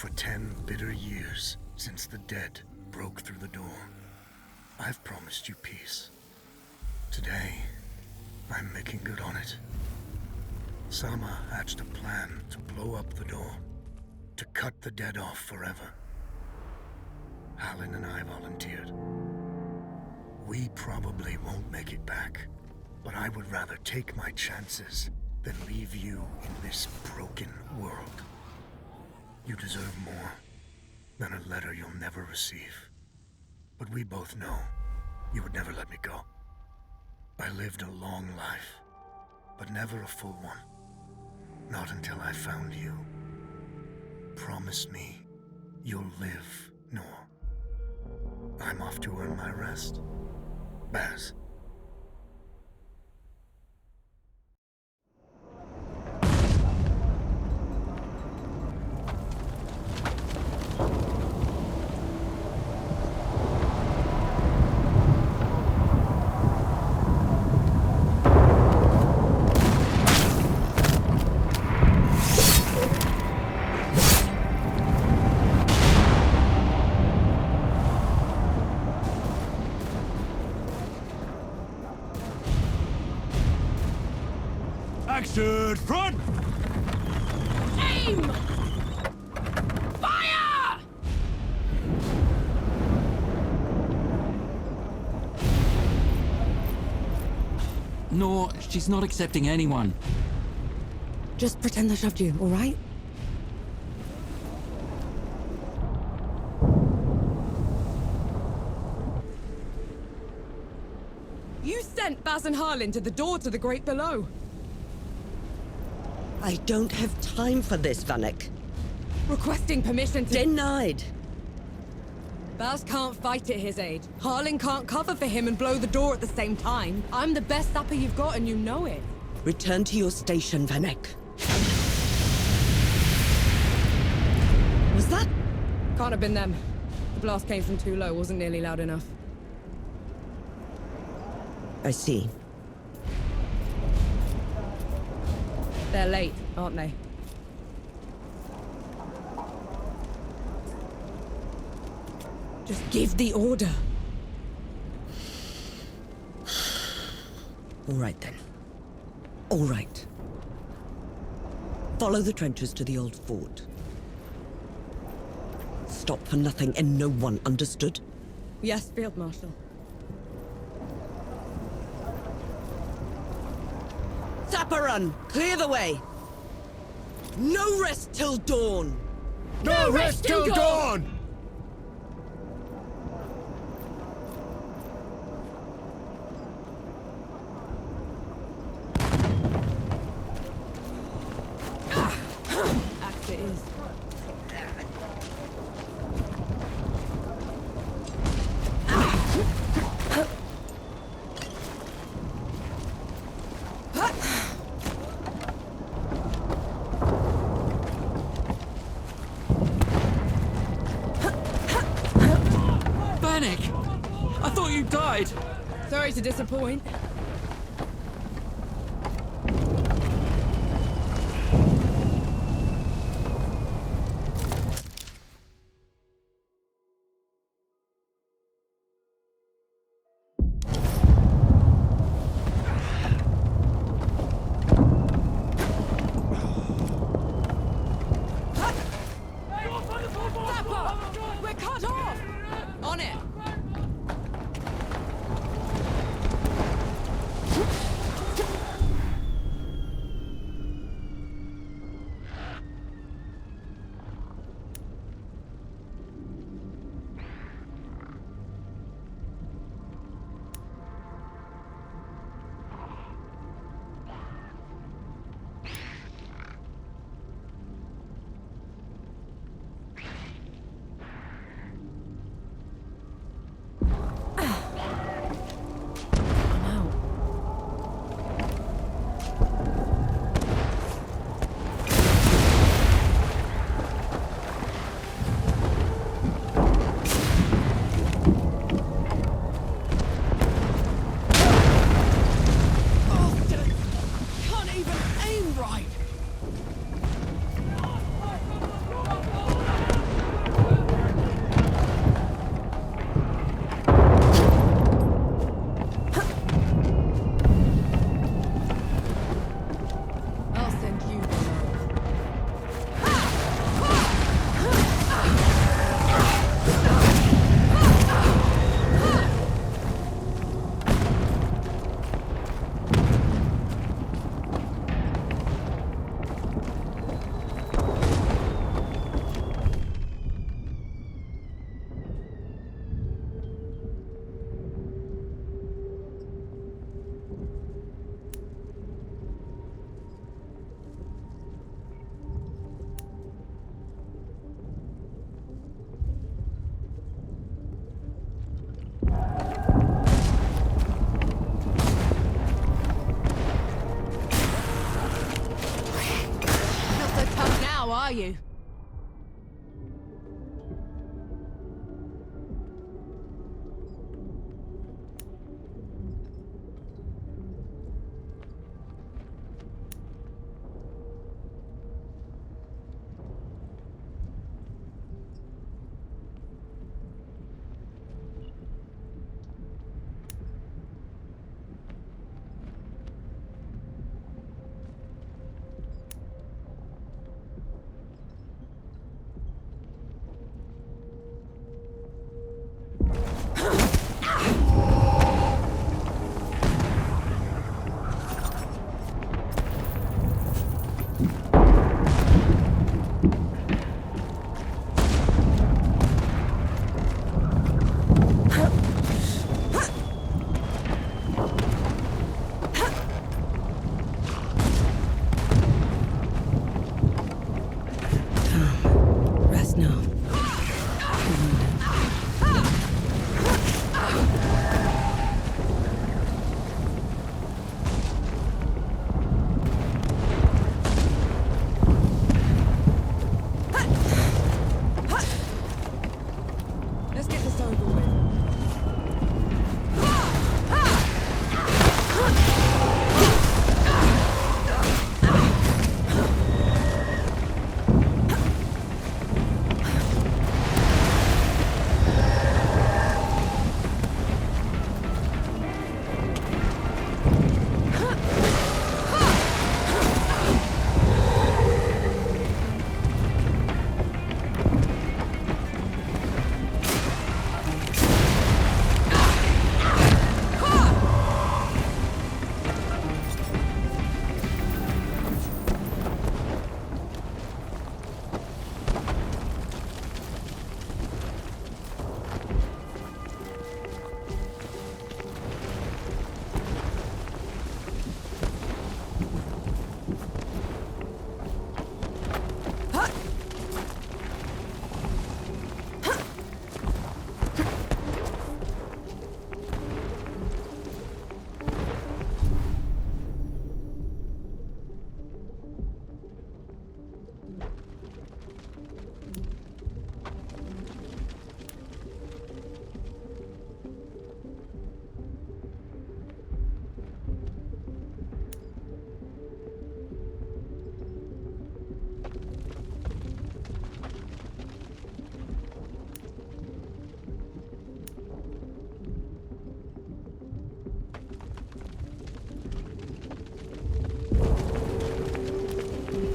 For 10 bitter years since the dead broke through the door, I've promised you peace. Today, I'm making good on it. Sama hatched a plan to blow up the door, to cut the dead off forever. Halin and I volunteered. We probably won't make it back, but I would rather take my chances than leave you in this broken world. You deserve more than a letter you'll never receive. But we both know you would never let me go. I lived a long life, but never a full one. Not until I found you. Promise me you'll live, Noor. I'm off to earn my rest. Baz. Action front! Aim! Fire! No, she's not accepting anyone. Just pretend I shoved you, all right? You sent Baz and Harlin to the door to the Great Below. I don't have time for this, Vanek. Requesting permission to... Denied. Baz can't fight at his age. Harlin can't cover for him and blow the door at the same time. I'm the best sapper you've got and you know it. Return to your station, Vanek. Was that? Can't have been them. The blast came from too low, wasn't nearly loud enough. I see. They're late, aren't they? Just give the order. All right, then. All right. Follow the trenches to the old fort. Stop for nothing and no one, understood? Yes, Field Marshal. Sapperun, clear the way! No rest till dawn! No rest till dawn! Axe it is. I thought you died! Sorry to disappoint. We're cut off! On it! are you? Rest now. Let's get this over with.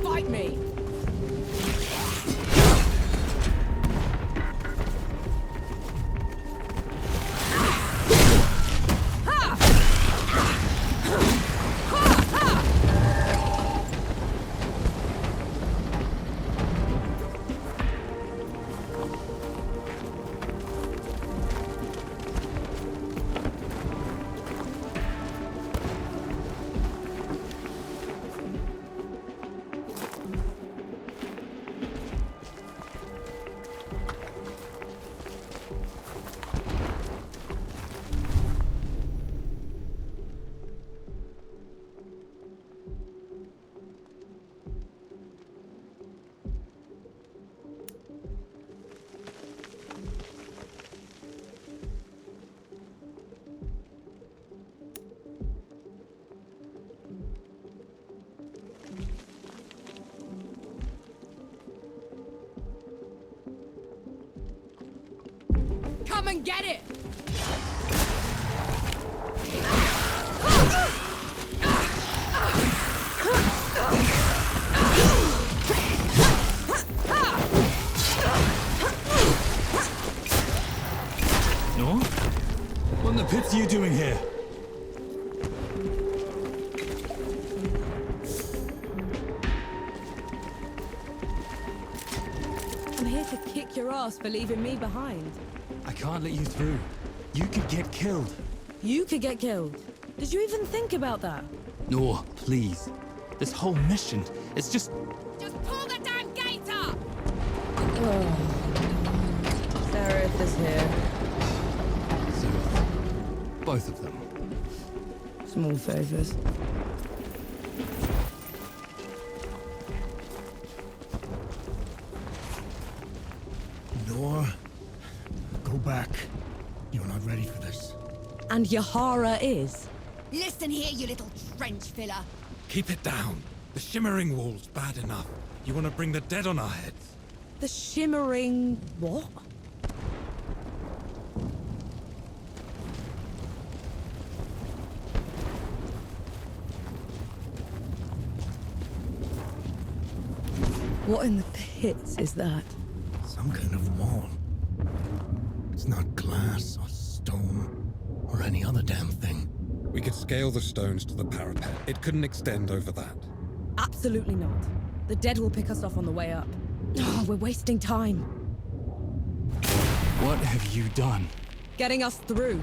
Fight me! Come and get it! No? What in the pits are you doing here? I'm here to kick your ass for leaving me behind. I can't let you through. You could get killed. You could get killed. Did you even think about that? No, please. This whole mission, it's just... Just pull the damn gate up! Seraph is here. So, both of them. Small favors. and Yahara is? Listen here, you little trench filler. Keep it down. The shimmering wall's bad enough. You want to bring the dead on our heads? The shimmering... what? What in the pits is that? Some kind of wall. It's not glass or stone or any other damn thing. We could scale the stones to the parapet. It couldn't extend over that. Absolutely not. The dead will pick us off on the way up. Oh, we're wasting time. What have you done? Getting us through.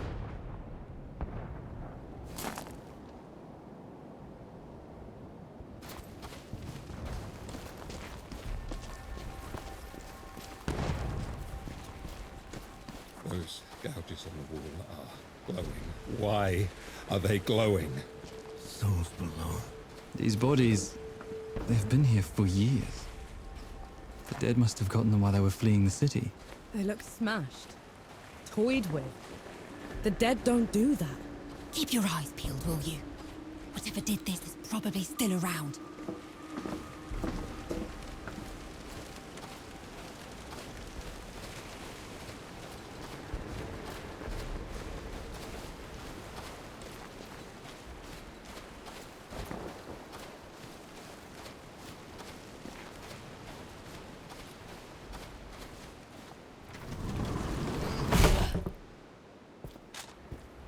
Those gouges on the wall are glowing. Why are they glowing? Souls below. These bodies, they've been here for years. The dead must have gotten them while they were fleeing the city. They look smashed. Toyed with. The dead don't do that. Keep your eyes peeled, will you? Whatever did this is probably still around.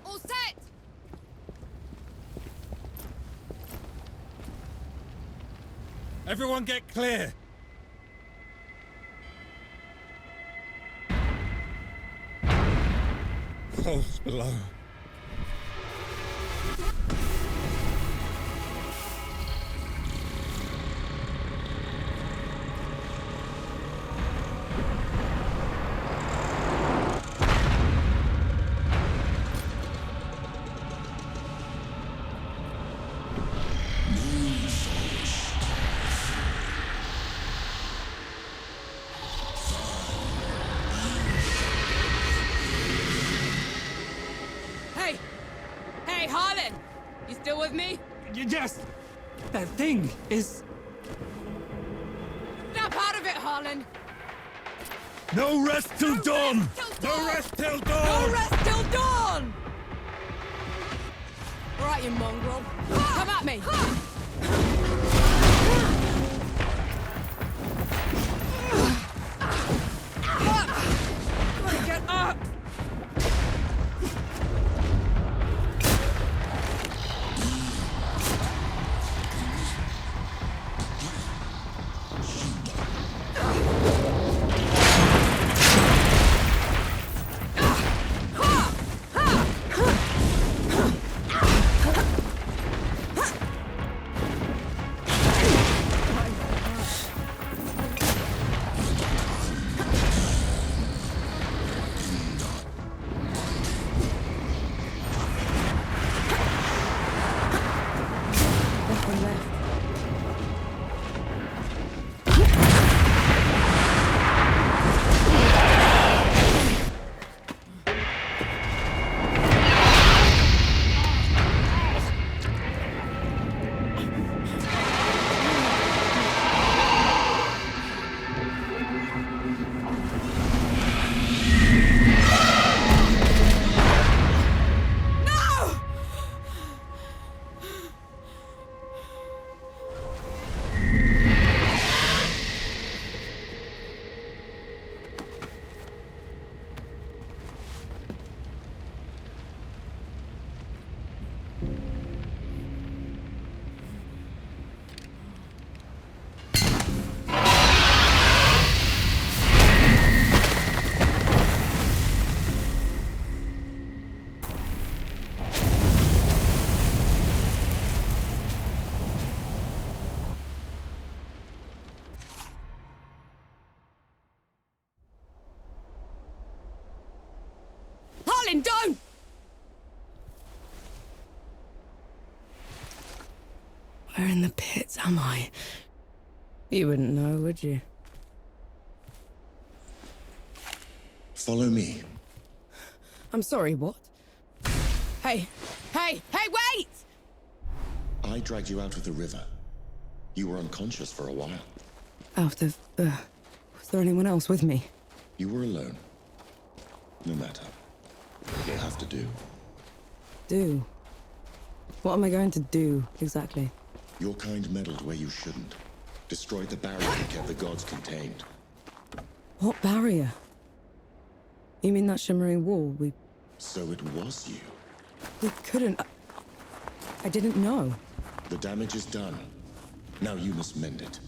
All set! Everyone get clear! Souls below. Hey! Hey, Harlan! You still with me? Yes! That thing is... Snap out of it, Harlan! No rest till dawn! No rest till No dawn! rest till dawn! All right, you mongrel. Come at me! Get up! Nothing left. Harlan, don't! Where in the pits am I? You wouldn't know, would you? Follow me. I'm sorry, what? Hey, hey, wait! I dragged you out of the river. You were unconscious for a while. Out of, was there anyone else with me? You were alone. No matter. You'll have to do. Do? What am I going to do, exactly? Your kind meddled where you shouldn't. Destroyed the barrier that kept the gods contained. What barrier? You mean that shimmering wall? So it was you. We couldn't... I didn't know. The damage is done. Now you must mend it.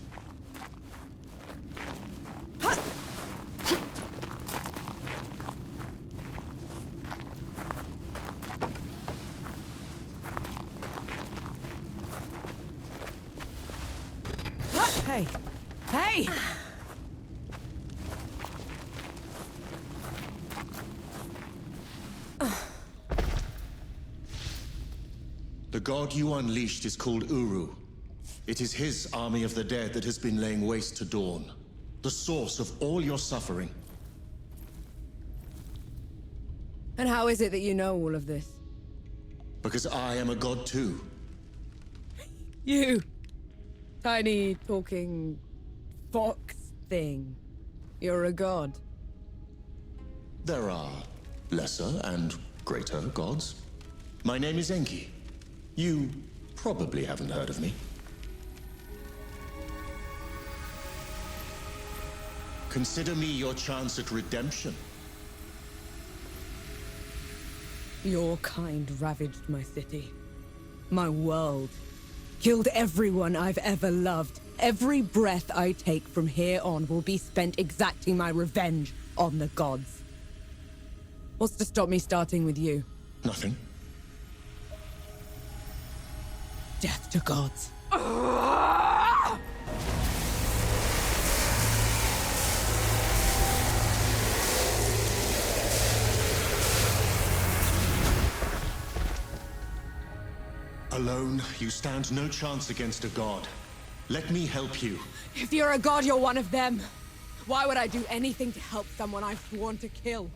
Hey! Hey! The god you unleashed is called Uru. It is his army of the dead that has been laying waste to Dawn. The source of all your suffering. And how is it that you know all of this? Because I am a god too. You! Tiny, talking... fox thing. You're a god. There are lesser and greater gods. My name is Enki. You probably haven't heard of me. Consider me your chance at redemption. Your kind ravaged my city. My world. Killed everyone I've ever loved. Every breath I take from here on will be spent exacting my revenge on the gods. What's to stop me starting with you? Nothing. Death to gods. Alone, you stand no chance against a god. Let me help you. If you're a god, you're one of them. Why would I do anything to help someone I've sworn to kill?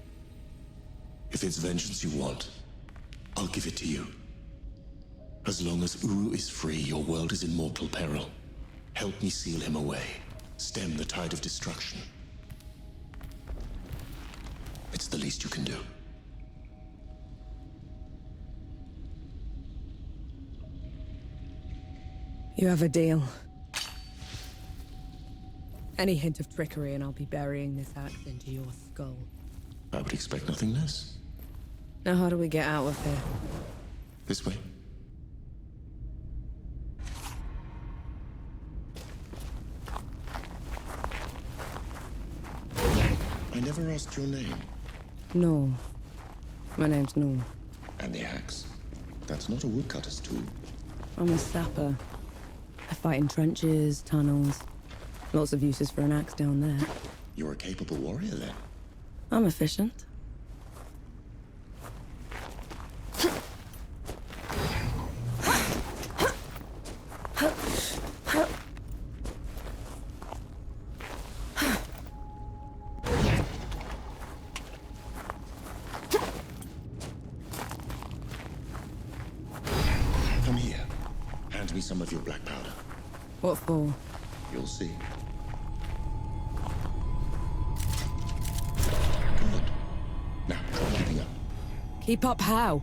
If it's vengeance you want, I'll give it to you. As long as Uru is free, your world is in mortal peril. Help me seal him away. Stem the tide of destruction. It's the least you can do. You have a deal. Any hint of trickery and I'll be burying this axe into your skull. I would expect nothing less. Now how do we get out of here? This way. I never asked your name. Noor. My name's Noor. And the axe. That's not a woodcutter's tool. I'm a sapper. I fight in trenches, tunnels. Lots of uses for an axe down there. You're a capable warrior, then. I'm efficient. Come here. Hand me some of your black powder. What for? You'll see. Good. Now, try keeping up. Keep up how?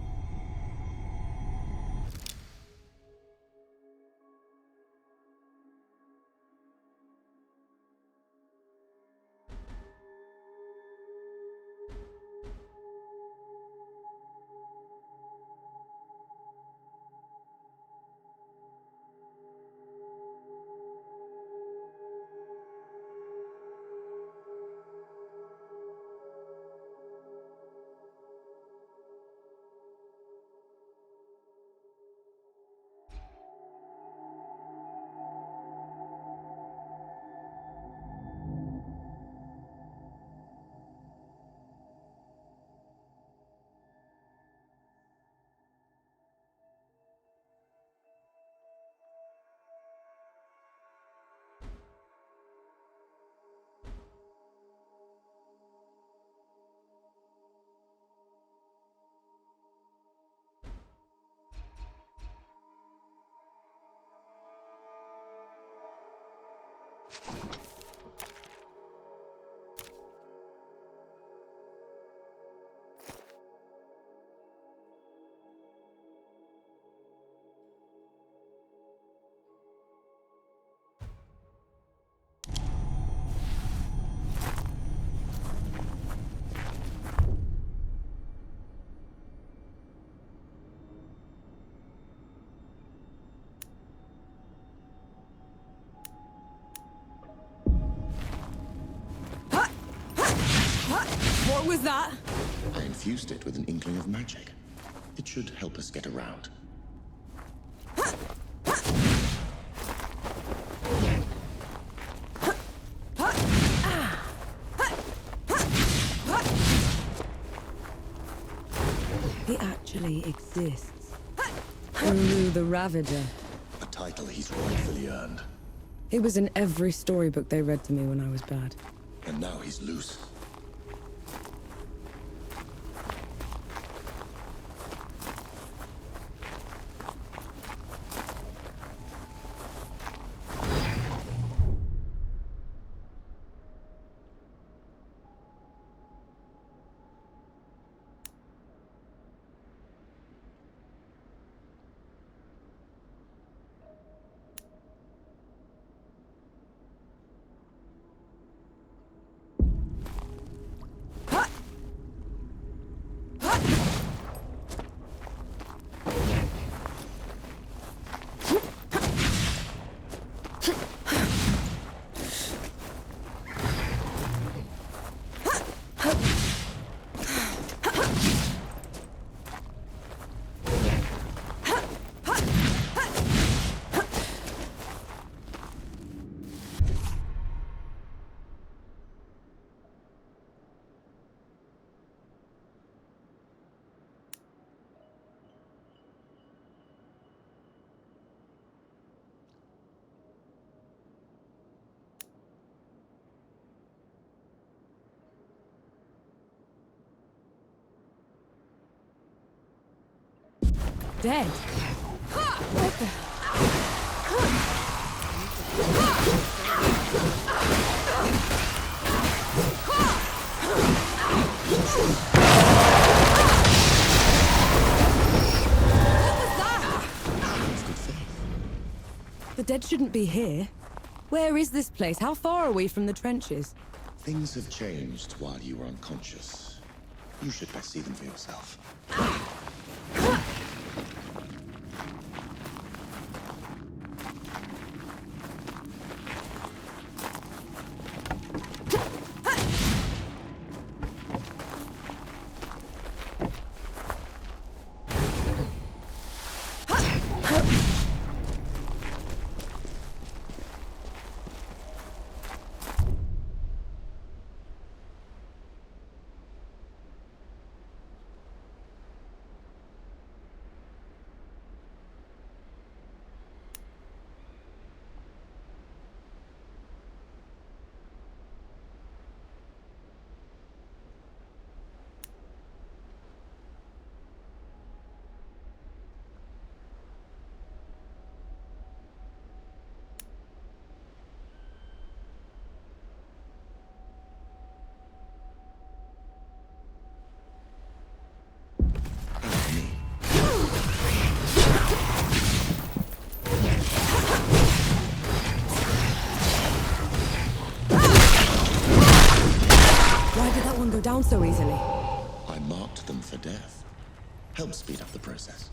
What was that? I infused it with an inkling of magic. It should help us get around. He actually exists. Uru the Ravager. A title he's rightfully earned. He was in every storybook they read to me when I was bad. And now he's loose. Dead. What the? The dead shouldn't be here. Where is this place? How far are we from the trenches? Things have changed while you were unconscious. You should best see them for yourself. Go down so easily. I marked them for death. Help speed up the process.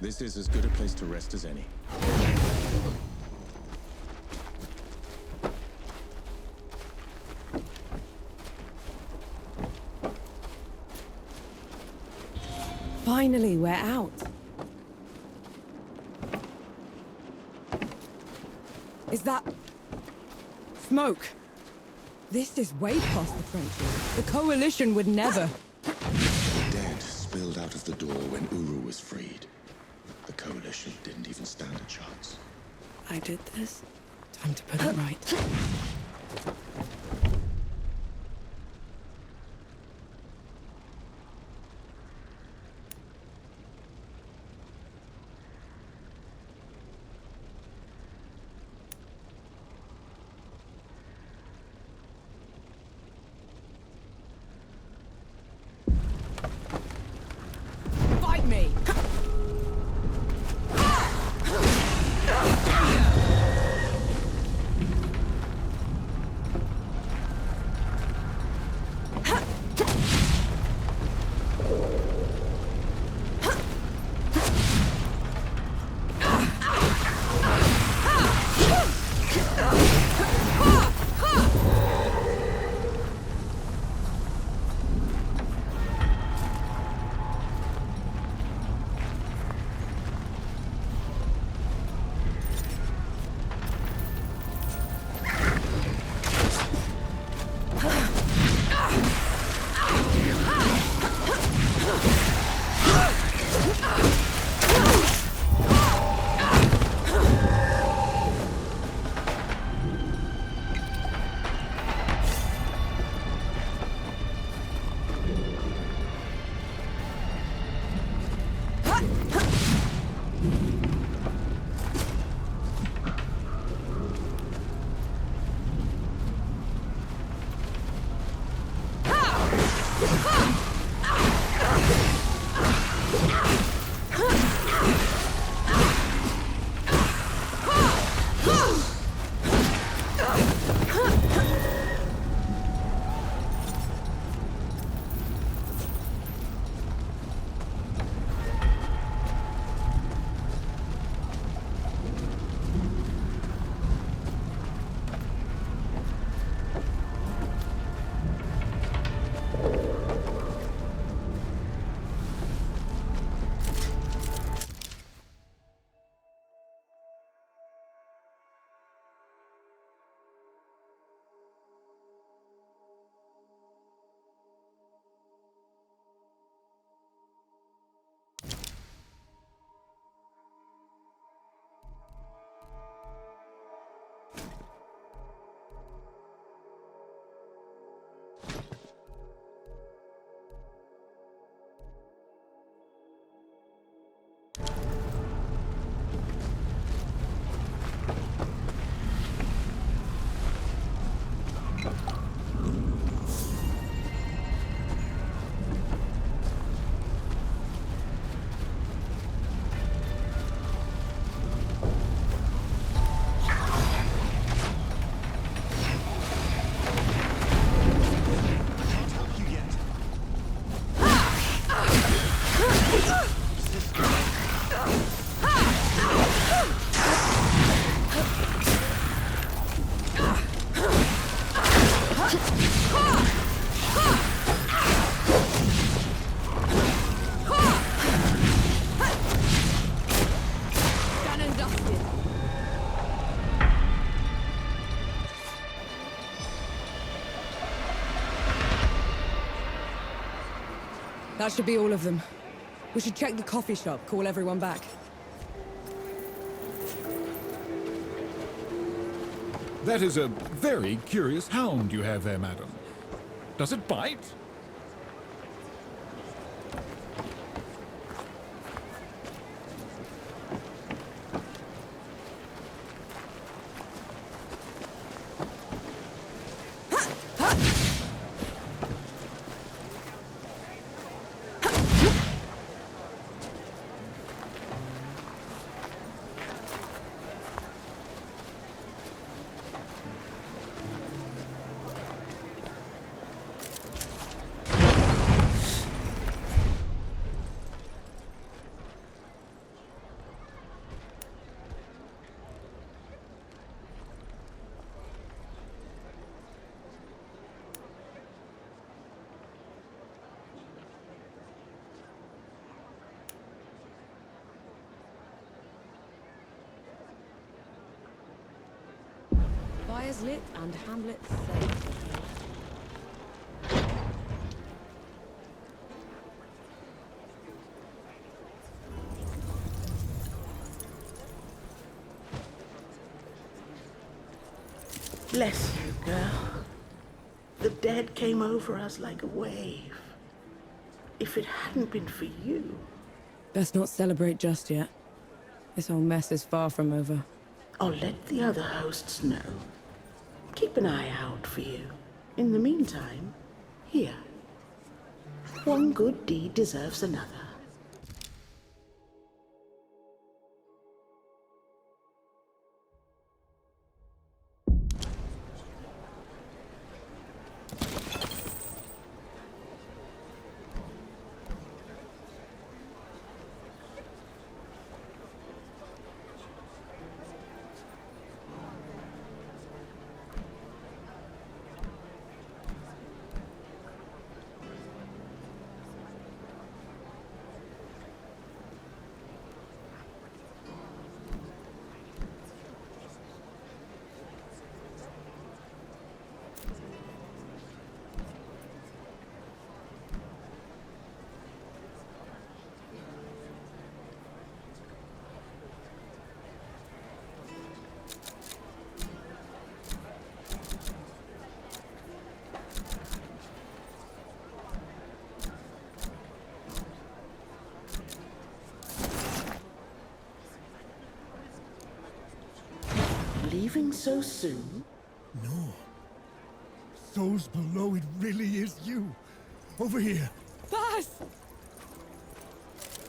This is as good a place to rest as any. Finally, we're out. Is that... smoke? This is way past the Frenchies. The Coalition would never... Dead spilled out of the door when Uru was freed. The Coalition didn't even stand a chance. I did this. Time to put it right. Fight me! That should be all of them. We should check the coffee shop, call everyone back. That is a very curious hound you have there, madam. Does it bite? lit and Hamlet safe. Bless you, girl. The dead came over us like a wave. If it hadn't been for you... Best not celebrate just yet. This whole mess is far from over. I'll let the other hosts know. Keep an eye out for you. In the meantime, here. One good deed deserves another. Leaving so soon? No. Souls below, it really is you. Over here. Baz!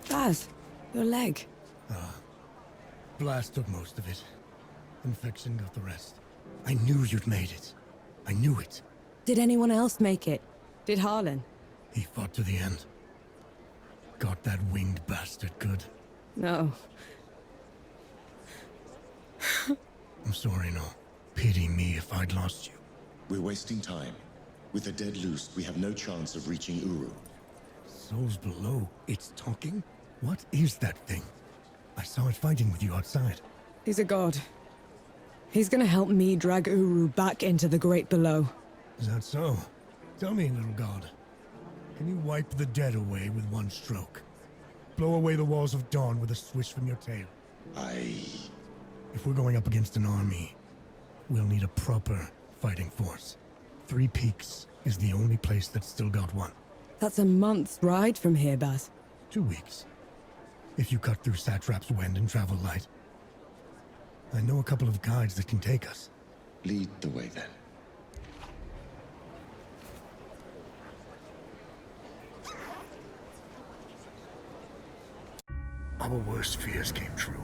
Baz, your leg. Blast took most of it. Infection got the rest. I knew you'd made it. I knew it. Did anyone else make it? Did Harlan? He fought to the end. Got that winged bastard good. No. I'm sorry, no. Pity me if I'd lost you. We're wasting time. With the dead loose, we have no chance of reaching Uru. Souls below, it's talking? What is that thing? I saw it fighting with you outside. He's a god. He's gonna help me drag Uru back into the Great Below. Is that so? Tell me, little god. Can you wipe the dead away with one stroke? Blow away the walls of dawn with a swish from your tail? If we're going up against an army, we'll need a proper fighting force. Three Peaks is the only place that's still got one. That's a month's ride from here, Baz. 2 weeks. If you cut through Satrap's wind and travel light. I know a couple of guides that can take us. Lead the way, then. Our worst fears came true.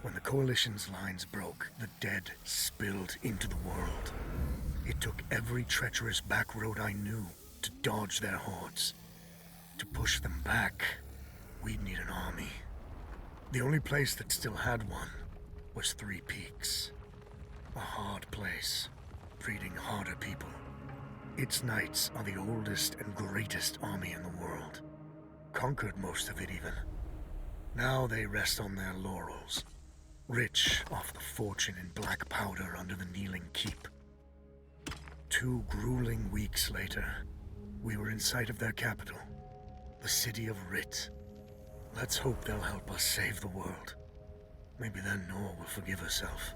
When the Coalition's lines broke, the dead spilled into the world. It took every treacherous back road I knew to dodge their hordes. To push them back, we'd need an army. The only place that still had one was Three Peaks. A hard place, breeding harder people. Its knights are the oldest and greatest army in the world. Conquered most of it even. Now they rest on their laurels, rich off the fortune in black powder under the Kneeling Keep. 2 grueling weeks later, we were in sight of their capital, the city of Rit. Let's hope they'll help us save the world. Maybe then Nor will forgive herself.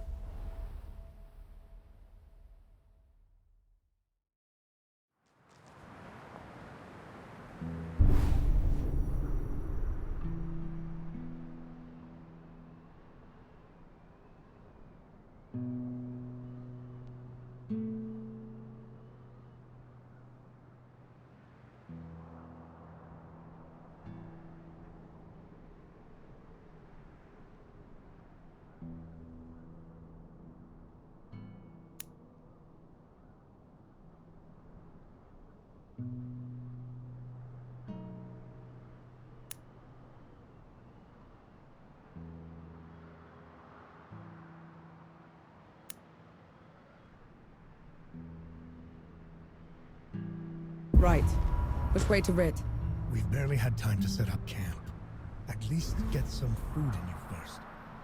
Right. Which way to Rit? We've barely had time to set up camp. At least get some food in you first.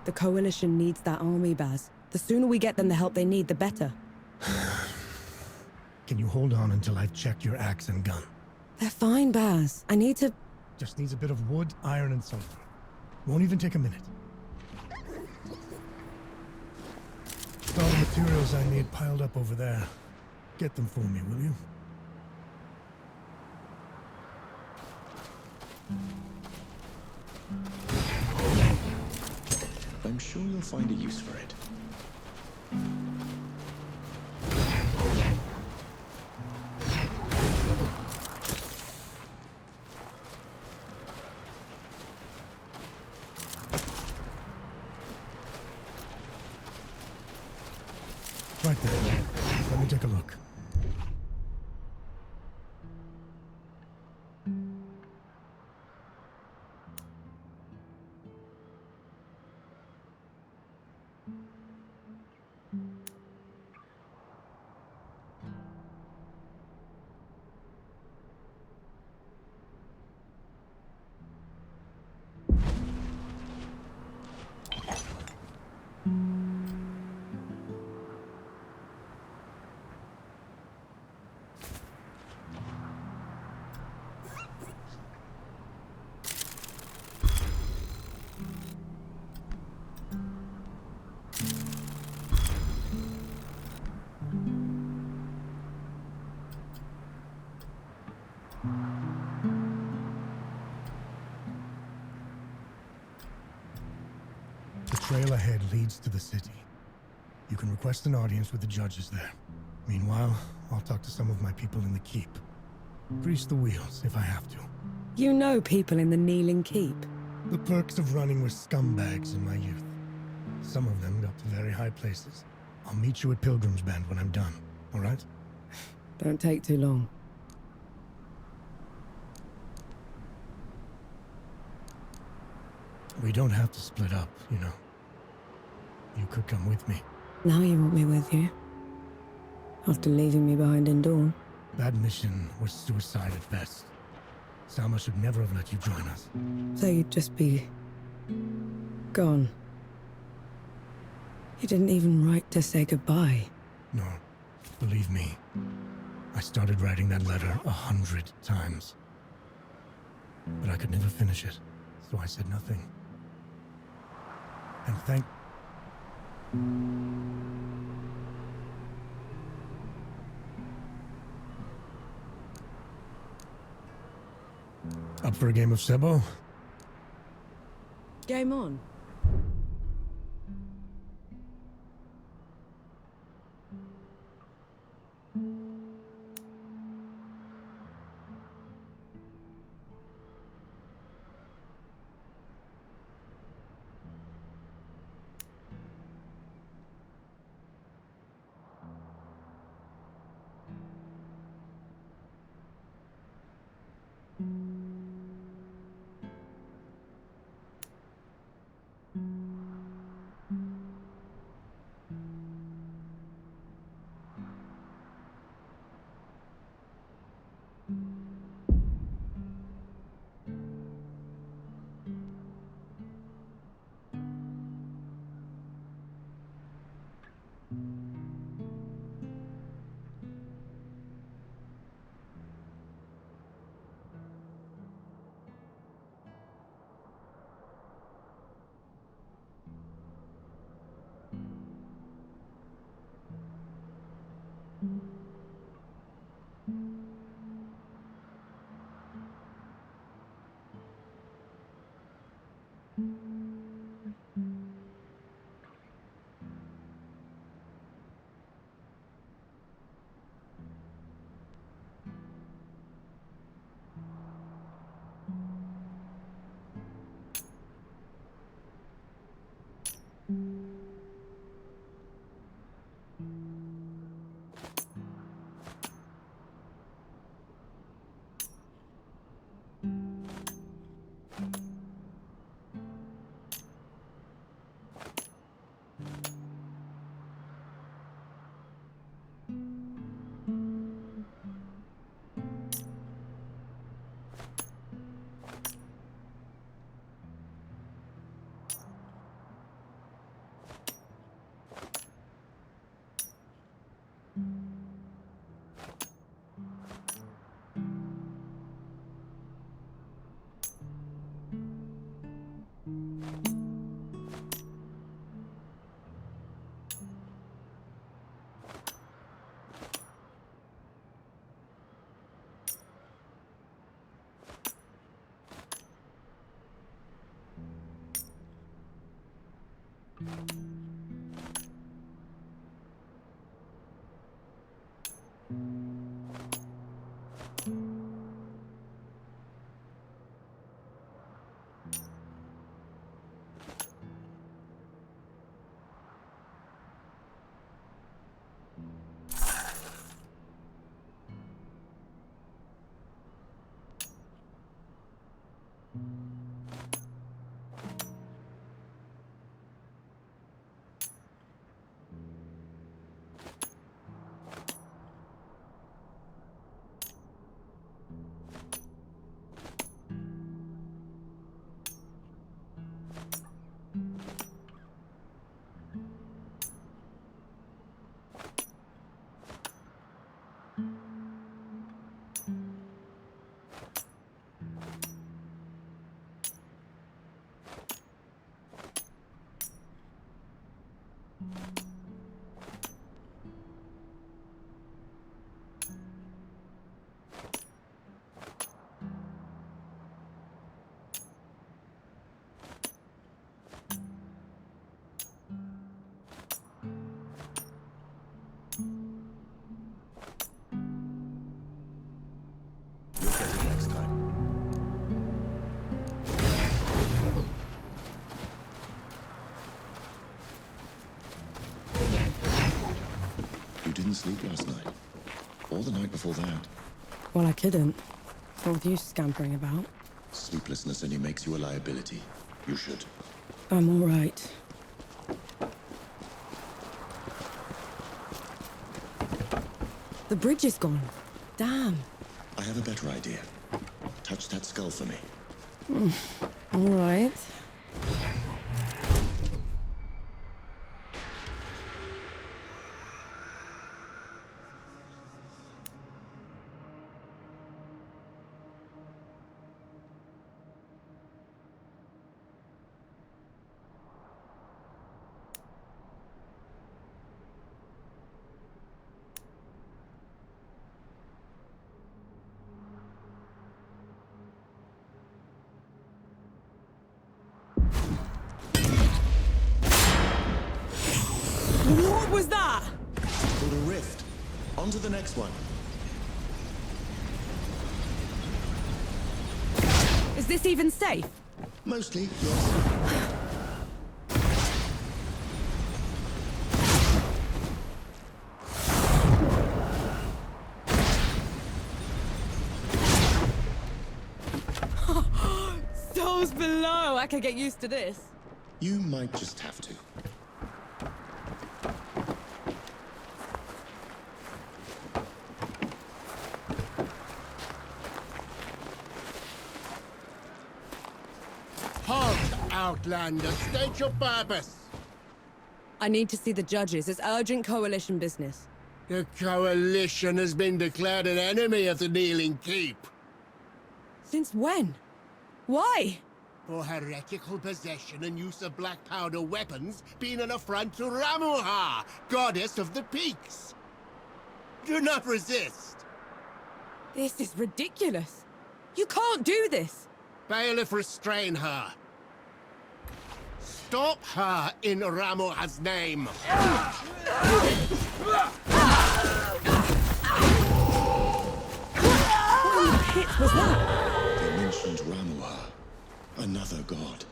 The Coalition needs that army, Baz. The sooner we get them the help they need, the better. Can you hold on until I've checked your axe and gun? They're fine, Baz. I need to... Just needs a bit of wood, iron, and sulfur. Won't even take a minute. All the materials I need piled up over there. Get them for me, will you? I'm sure you'll find a use for it. Right there. Let me take a look. The trail ahead leads to the city. You can request an audience with the judges there. Meanwhile, I'll talk to some of my people in the keep. Grease the wheels if I have to. You know people in the Kneeling Keep. The perks of running with scumbags in my youth. Some of them got to very high places. I'll meet you at Pilgrim's Bend when I'm done, all right? Don't take too long. We don't have to split up, you know. You could come with me. Now you want me with you? After leaving me behind in Dawn? That mission was suicide at best. Salma should never have let you join us. So you'd just be... gone. You didn't even write to say goodbye. No, believe me. I started writing that letter 100 times. But I could never finish it, so I said nothing. And thank... Up for a game of Sebo? Game on. Didn't sleep last night. Or the night before that. Well, I couldn't. What with you scampering about? Sleeplessness only makes you a liability. You should. I'm all right. The bridge is gone. Damn. I have a better idea. Touch that skull for me. All right. What was that? Called a rift. On to the next one. Is this even safe? Mostly, yes. Souls below. I could get used to this. You might just have to. Halt, Outlander. State your purpose. I need to see the judges. It's urgent coalition business. The Coalition has been declared an enemy of the Kneeling Keep. Since when? Why? For heretical possession and use of black powder weapons being an affront to Ramuha, goddess of the peaks. Do not resist. This is ridiculous. You can't do this. Bailiff, restrain her. Stop her in Ramuha's name. What in the pit was that? They mentioned Ramuha, another god.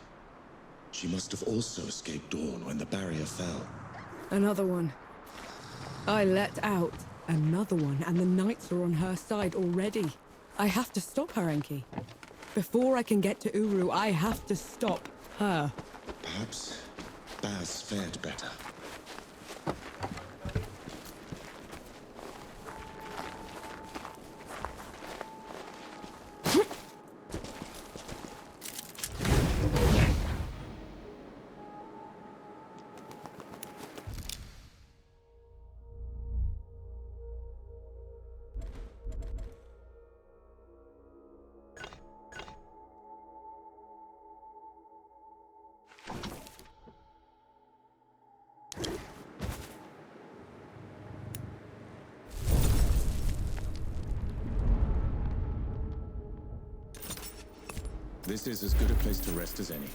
She must have also escaped Dawn when the barrier fell. Another one. I let out another one, and the knights are on her side already. I have to stop her, Enki. Before I can get to Uru, I have to stop her. Perhaps Baz fared better. This is as good a place to rest as any.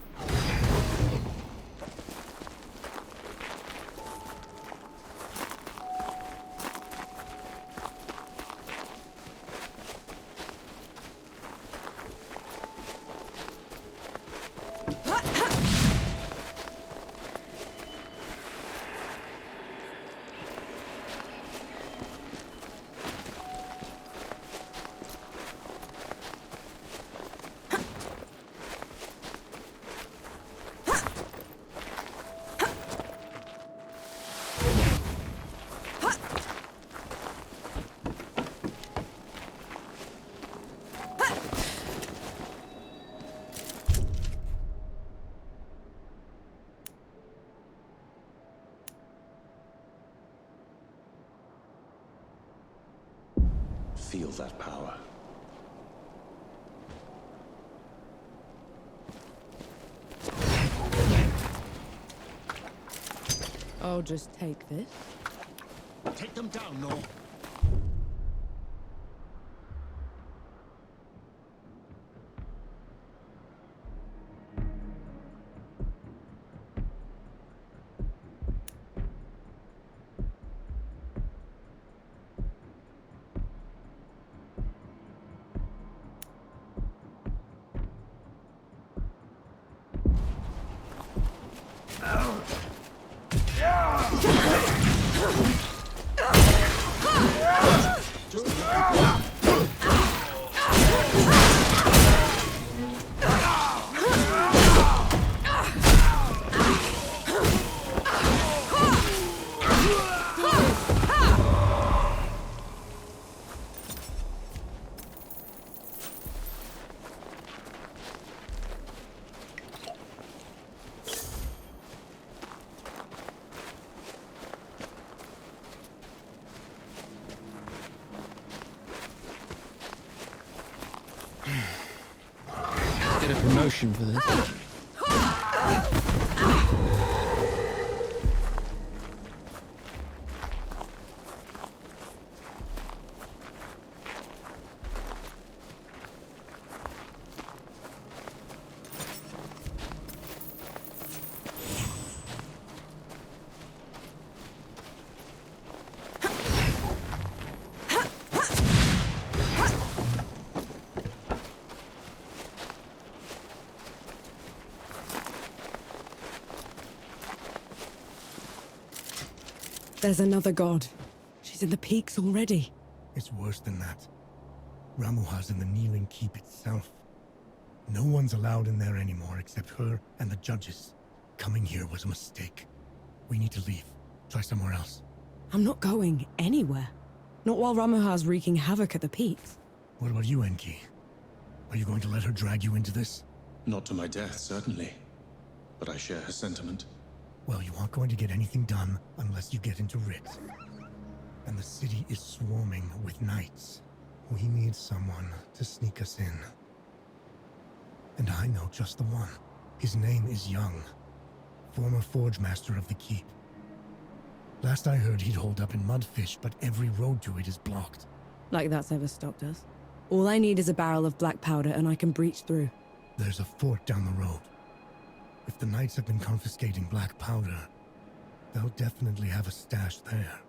feel that power. I'll just take this. Take them down, Nor. Get a promotion for this. There's another god. She's in the peaks already. It's worse than that. Ramuha's in the Kneeling Keep itself. No one's allowed in there anymore except her and the judges. Coming here was a mistake. We need to leave. Try somewhere else. I'm not going anywhere. Not while Ramuha's wreaking havoc at the peaks. What about you, Enki? Are you going to let her drag you into this? Not to my death, certainly. But I share her sentiment. Well, you aren't going to get anything done unless you get into Rit. And the city is swarming with knights. We need someone to sneak us in. And I know just the one. His name is Young, former forge master of the keep. Last I heard, he'd hold up in Mudfish, but every road to it is blocked. Like that's ever stopped us. All I need is a barrel of black powder and I can breach through. There's a fort down the road. If the knights have been confiscating black powder, they'll definitely have a stash there.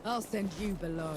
I'll send you below.